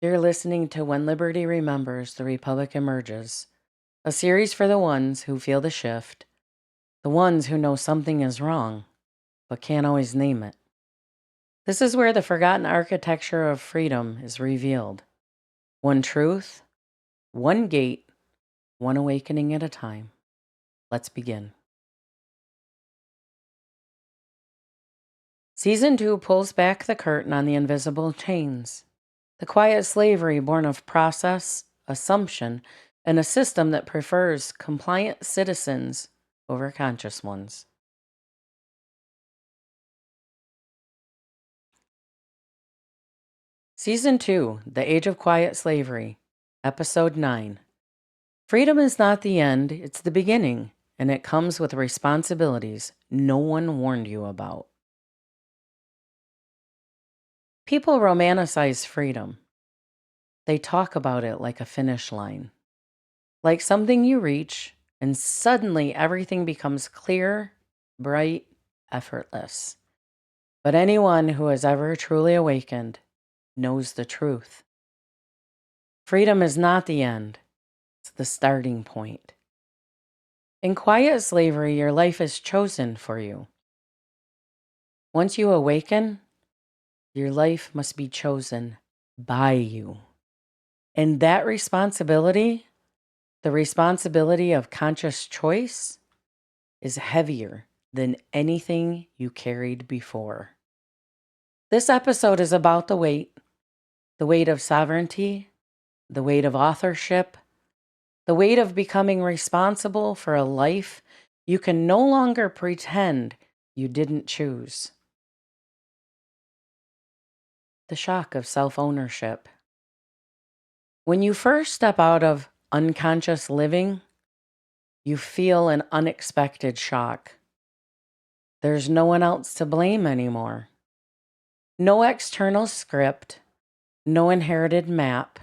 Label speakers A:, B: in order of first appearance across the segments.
A: You're listening to When Liberty Remembers, the Republic Emerges, a series for the ones who feel the shift, the ones who know something is wrong, but can't always name it. This is where the forgotten architecture of freedom is revealed. One truth, one gate, one awakening at a time. Let's begin. Season 2 pulls back the curtain on the invisible chains. The quiet slavery born of process, assumption, and a system that prefers compliant citizens over conscious ones. Season 2, The Age of Quiet Slavery, Episode 9. Freedom is not the end, it's the beginning, and it comes with responsibilities no one warned you about. People romanticize freedom. They talk about it like a finish line, like something you reach, and suddenly everything becomes clear, bright, effortless. But anyone who has ever truly awakened knows the truth. Freedom is not the end, it's the starting point. In quiet slavery, your life is chosen for you. Once you awaken, your life must be chosen by you. And that responsibility, the responsibility of conscious choice, is heavier than anything you carried before. This episode is about the weight of sovereignty, the weight of authorship, the weight of becoming responsible for a life you can no longer pretend you didn't choose. The shock of self-ownership. When you first step out of unconscious living, you feel an unexpected shock. There's no one else to blame anymore. No external script, no inherited map,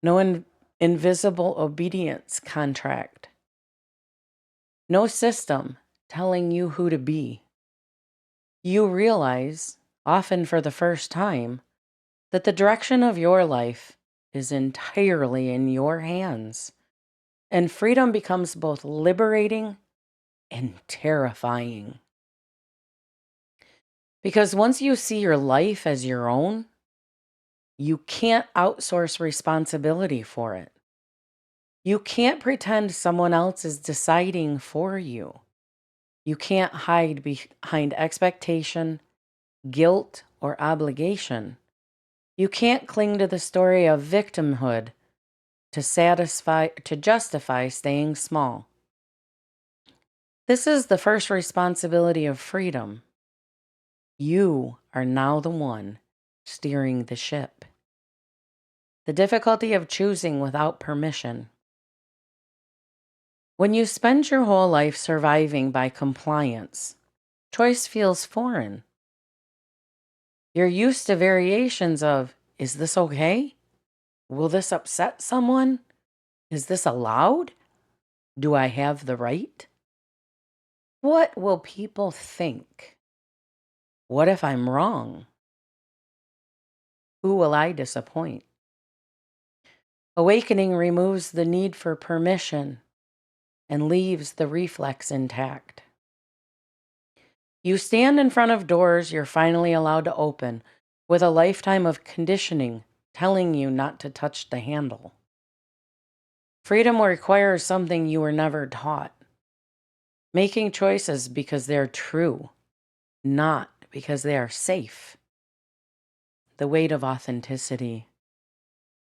A: no invisible obedience contract, no system telling you who to be. You realize, often for the first time, that the direction of your life is entirely in your hands, and freedom becomes both liberating and terrifying. Because once you see your life as your own, you can't outsource responsibility for it. You can't pretend someone else is deciding for you. You can't hide behind expectation, guilt, or obligation. You can't cling to the story of victimhood to justify staying small. This is the first responsibility of freedom. You are now the one steering the ship. The difficulty of choosing without permission. When you spend your whole life surviving by compliance, choice feels foreign. You're used to variations of, is this okay? Will this upset someone? Is this allowed? Do I have the right? What will people think? What if I'm wrong? Who will I disappoint? Awakening removes the need for permission and leaves the reflex intact. You stand in front of doors you're finally allowed to open, with a lifetime of conditioning telling you not to touch the handle. Freedom requires something you were never taught. Making choices because they're true, not because they are safe. The weight of authenticity.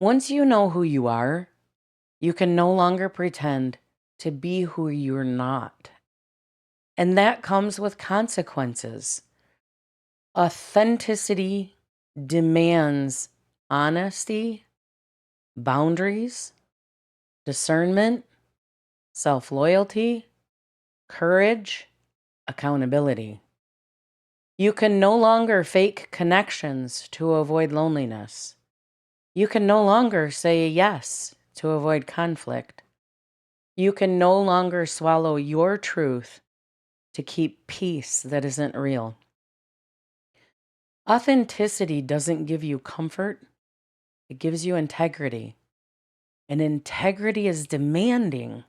A: Once you know who you are, you can no longer pretend to be who you're not. And that comes with consequences. Authenticity demands honesty, boundaries, discernment, self-loyalty, courage, accountability. You can no longer fake connections to avoid loneliness. You can no longer say yes to avoid conflict. You can no longer swallow your truth to keep peace that isn't real. Authenticity doesn't give you comfort, It gives you integrity. And integrity is demanding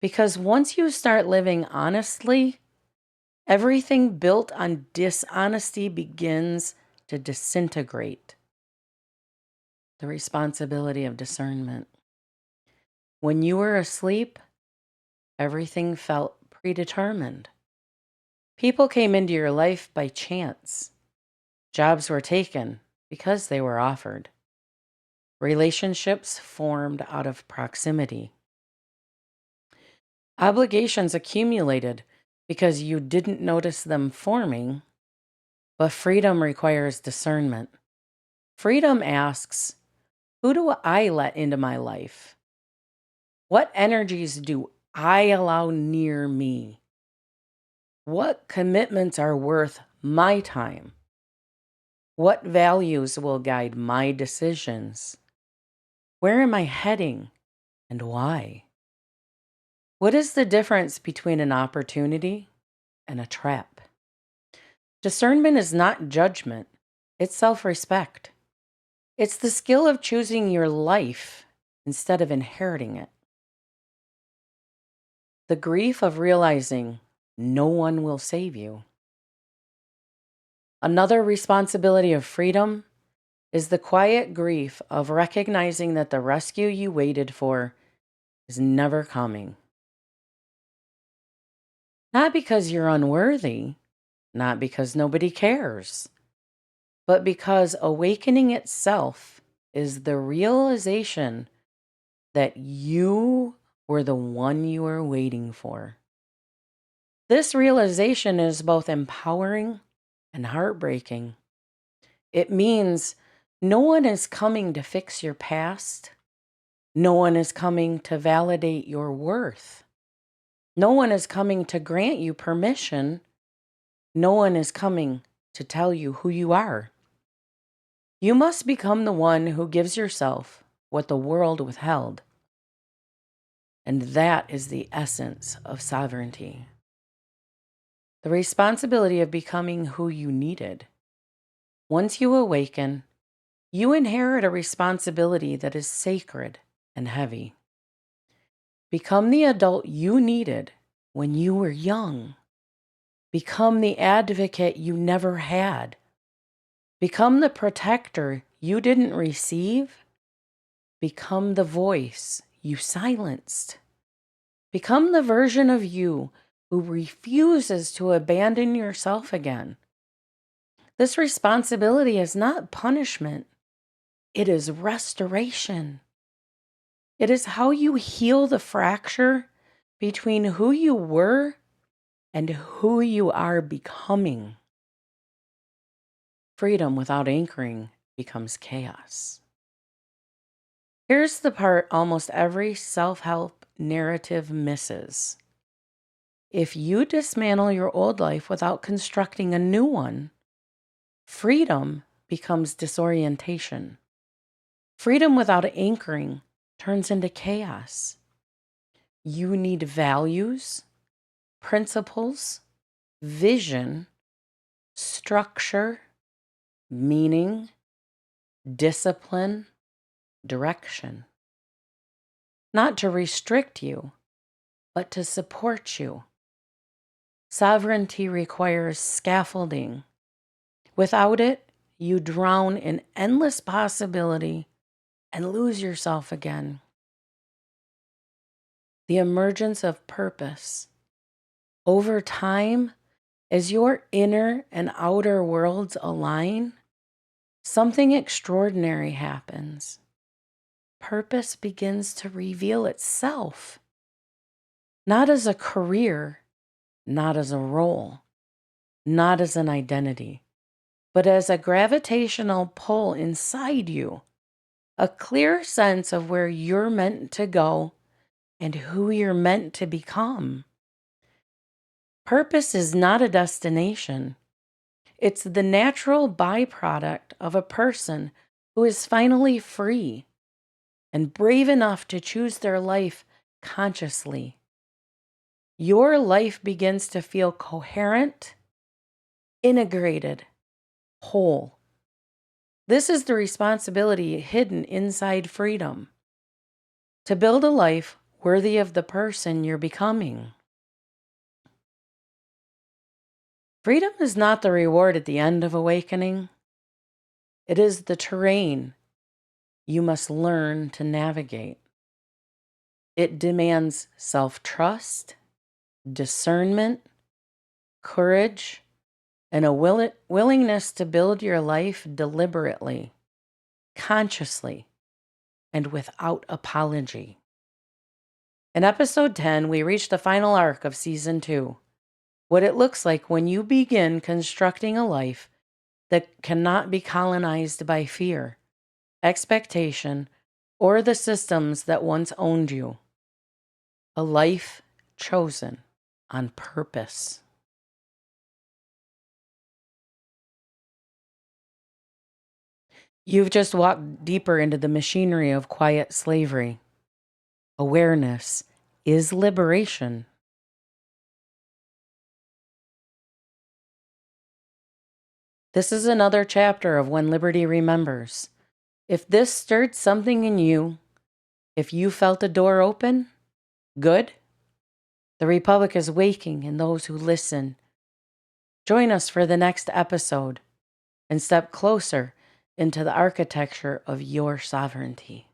A: because once you start living honestly, everything built on dishonesty begins to disintegrate. The responsibility of discernment. When you were asleep, everything felt predetermined. People came into your life by chance. Jobs were taken because they were offered. Relationships formed out of proximity. Obligations accumulated because you didn't notice them forming, but freedom requires discernment. Freedom asks, who do I let into my life? What energies do I allow near me? What commitments are worth my time? What values will guide my decisions? Where am I heading and why? What is the difference between an opportunity and a trap? Discernment is not judgment, it's self respect. It's the skill of choosing your life instead of inheriting it. The grief of realizing no one will save you. Another responsibility of freedom is the quiet grief of recognizing that the rescue you waited for is never coming. Not because you're unworthy, not because nobody cares, but because awakening itself is the realization that you were the one you were waiting for. This realization is both empowering and heartbreaking. It means no one is coming to fix your past. No one is coming to validate your worth. No one is coming to grant you permission. No one is coming to tell you who you are. You must become the one who gives yourself what the world withheld. And that is the essence of sovereignty. The responsibility of becoming who you needed. Once you awaken, you inherit a responsibility that is sacred and heavy. Become the adult you needed when you were young. Become the advocate you never had. Become the protector you didn't receive. Become the voice you silenced. Become the version of you who refuses to abandon yourself again. This responsibility is not punishment, it is restoration. It is how you heal the fracture between who you were and who you are becoming. Freedom without anchoring becomes chaos. Here's the part almost every self-help narrative misses. If you dismantle your old life without constructing a new one, freedom becomes disorientation. Freedom without anchoring turns into chaos. You need values, principles, vision, structure, meaning, discipline, direction. Not to restrict you, but to support you. Sovereignty requires scaffolding. Without it, you drown in endless possibility and lose yourself again. The emergence of purpose. Over time, as your inner and outer worlds align, something extraordinary happens. Purpose begins to reveal itself, not as a career, not as a role, not as an identity, but as a gravitational pull inside you, a clear sense of where you're meant to go and who you're meant to become. Purpose is not a destination. It's the natural byproduct of a person who is finally free and brave enough to choose their life consciously. Your life begins to feel coherent, integrated, whole. This is the responsibility hidden inside freedom to build a life worthy of the person you're becoming. Freedom is not the reward at the end of awakening, it is the terrain you must learn to navigate. It demands self trust, discernment, courage, and a willingness to build your life deliberately, consciously, and without apology. In episode 10, we reach the final arc of season 2, what it looks like when you begin constructing a life that cannot be colonized by fear, expectation, or the systems that once owned you. A life chosen on purpose. You've just walked deeper into the machinery of quiet slavery. Awareness is liberation. This is another chapter of When Liberty Remembers. If this stirred something in you, if you felt a door open, good. The Republic is waking in those who listen. Join us for the next episode and step closer into the architecture of your sovereignty.